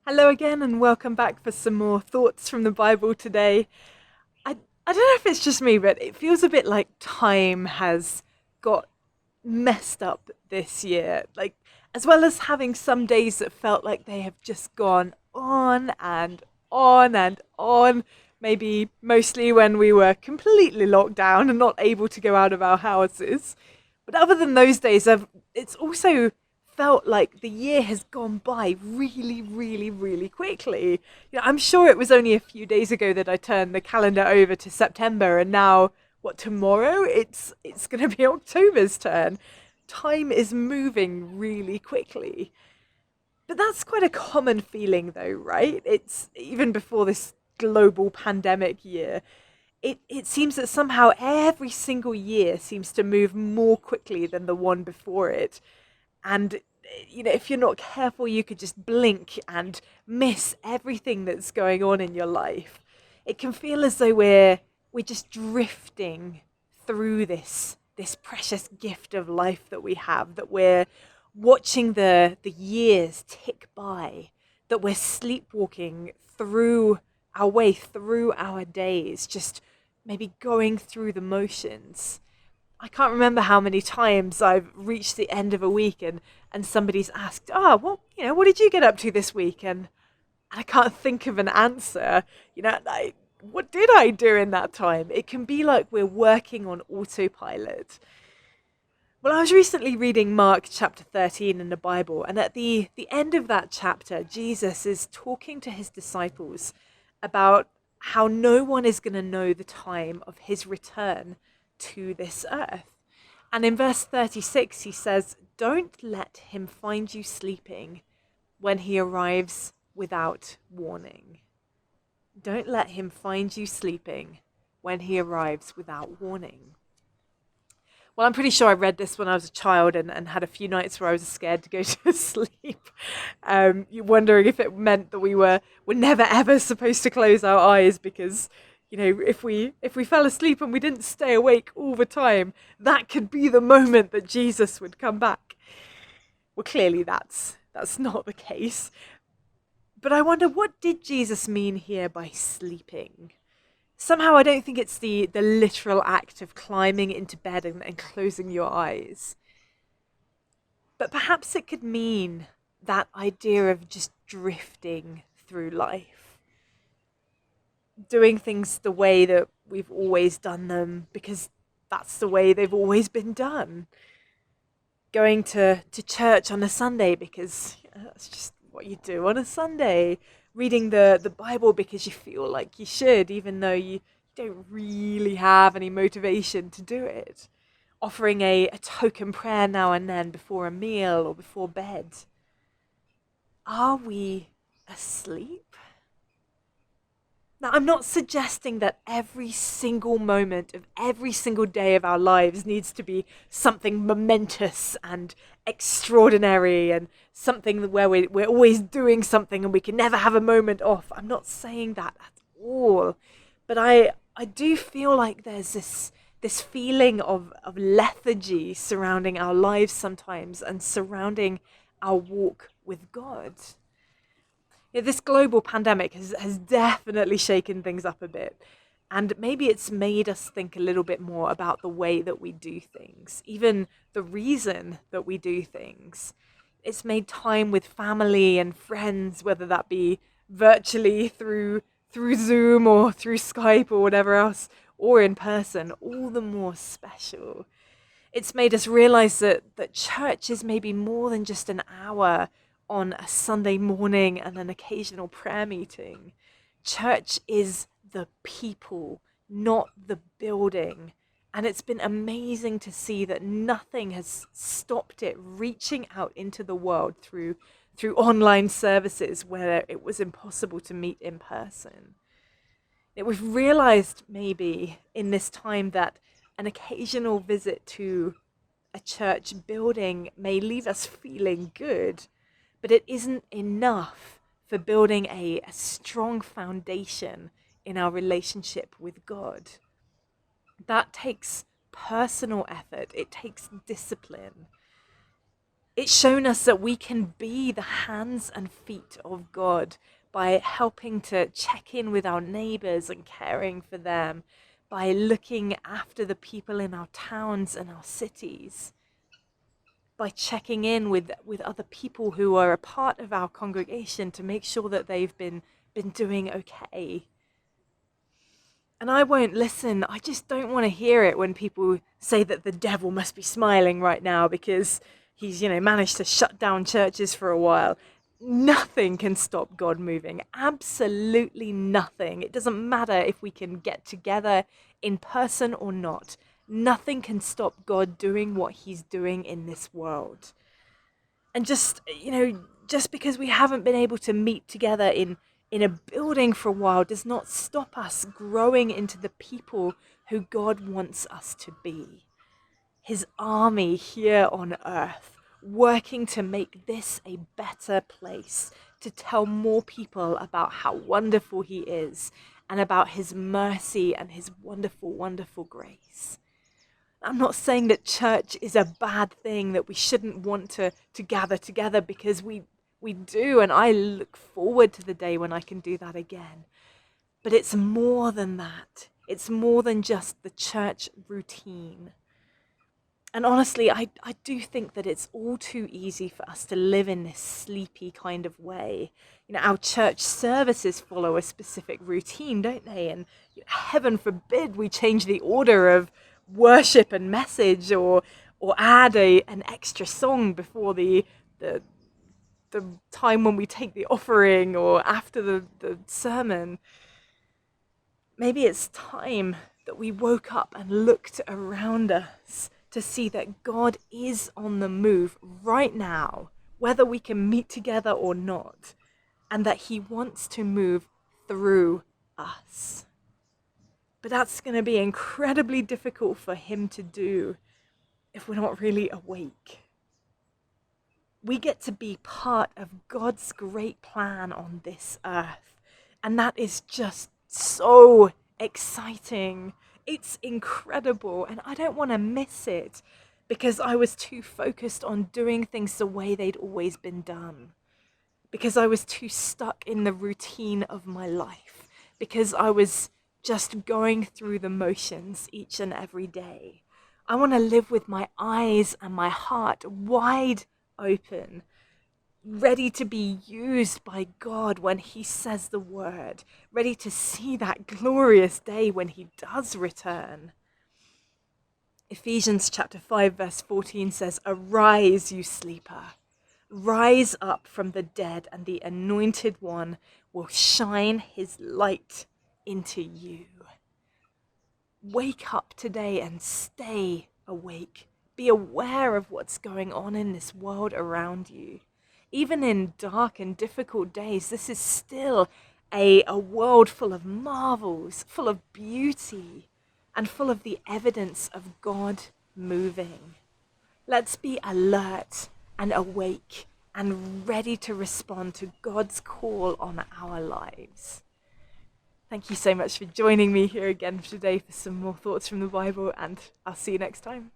Hello again, and welcome back for some more thoughts from the Bible today. I don't know if it's just me, but it feels a bit like time has got messed up this year. Like, as well as having some days that felt like they have just gone on and on and on. Maybe mostly when we were completely locked down and not able to go out of our houses. But other than those days, it's also felt like the year has gone by really, really, really quickly. I'm sure it was only a few days ago that I turned the calendar over to September, and now, what, tomorrow? It's going to be October's turn. Time is moving really quickly. But that's quite a common feeling, though, right? It's even before this global pandemic year. It seems that somehow every single year seems to move more quickly than the one before it. And if you're not careful, you could just blink and miss everything that's going on in your life. It can feel as though we're just drifting through this precious gift of life that we have, that we're watching the years tick by, that we're sleepwalking through our way through our days, just maybe going through the motions. I can't remember how many times I've reached the end of a week and somebody's asked, what did you get up to this week? And I can't think of an answer. What did I do in that time? It can be like we're working on autopilot. Well, I was recently reading Mark chapter 13 in the Bible, and at the end of that chapter, Jesus is talking to his disciples about how no one is going to know the time of his return to this earth. And in verse 36, he says, "Don't let him find you sleeping when he arrives without warning." Don't let him find you sleeping when he arrives without warning. Well, I'm pretty sure I read this when I was a child and had a few nights where I was scared to go to sleep. You're wondering if it meant that we're never ever supposed to close our eyes because, if we fell asleep and we didn't stay awake all the time, that could be the moment that Jesus would come back. Well, clearly that's not the case. But I wonder, what did Jesus mean here by sleeping? Somehow I don't think it's the literal act of climbing into bed and closing your eyes. But perhaps it could mean that idea of just drifting through life, doing things the way that we've always done them because that's the way they've always been done. Going to church on a Sunday because that's just what you do on a Sunday. Reading the Bible because you feel like you should, even though you don't really have any motivation to do it. Offering a token prayer now and then before a meal or before bed. Are we asleep? Now, I'm not suggesting that every single moment of every single day of our lives needs to be something momentous and extraordinary and something where we're always doing something and we can never have a moment off. I'm not saying that at all. But I do feel like there's this feeling of lethargy surrounding our lives sometimes and surrounding our walk with God. Yeah, this global pandemic has definitely shaken things up a bit. And maybe it's made us think a little bit more about the way that we do things, even the reason that we do things. It's made time with family and friends, whether that be virtually through Zoom or through Skype or whatever else, or in person, all the more special. It's made us realize that church is maybe more than just an hour on a Sunday morning and an occasional prayer meeting. Church is the people, not the building. And it's been amazing to see that nothing has stopped it reaching out into the world through online services where it was impossible to meet in person. We've realized maybe in this time that an occasional visit to a church building may leave us feeling good, but it isn't enough for building a strong foundation in our relationship with God. That takes personal effort, it takes discipline. It's shown us that we can be the hands and feet of God by helping to check in with our neighbors and caring for them, by looking after the people in our towns and our cities, by checking in with other people who are a part of our congregation to make sure that they've been doing okay. And I won't listen. I just don't want to hear it when people say that the devil must be smiling right now because he's, managed to shut down churches for a while. Nothing can stop God moving. Absolutely nothing. It doesn't matter if we can get together in person or not. Nothing can stop God doing what he's doing in this world. And just because we haven't been able to meet together in a building for a while does not stop us growing into the people who God wants us to be. His army here on earth, working to make this a better place, to tell more people about how wonderful he is and about his mercy and his wonderful, wonderful grace. I'm not saying that church is a bad thing, that we shouldn't want to gather together, because we do, and I look forward to the day when I can do that again. But it's more than that. It's more than just the church routine. And honestly, I do think that it's all too easy for us to live in this sleepy kind of way. Our church services follow a specific routine, don't they? And heaven forbid we change the order of worship and message, or add an extra song before the time when we take the offering or after the sermon. Maybe it's time that we woke up and looked around us to see that God is on the move right now, whether we can meet together or not, and that he wants to move through us. But that's going to be incredibly difficult for him to do if we're not really awake. We get to be part of God's great plan on this earth, and that is just so exciting. It's incredible, and I don't want to miss it because I was too focused on doing things the way they'd always been done, because I was too stuck in the routine of my life, because I was just going through the motions each and every day. I want to live with my eyes and my heart wide open, ready to be used by God when he says the word, ready to see that glorious day when he does return. Ephesians chapter 5 verse 14 says, "Arise, you sleeper. Rise up from the dead, and the anointed one will shine his light into you." Wake up today and stay awake. Be aware of what's going on in this world around you. Even in dark and difficult days, this is still a world full of marvels, full of beauty, and full of the evidence of God moving. Let's be alert and awake and ready to respond to God's call on our lives. Thank you so much for joining me here again today for some more thoughts from the Bible, and I'll see you next time.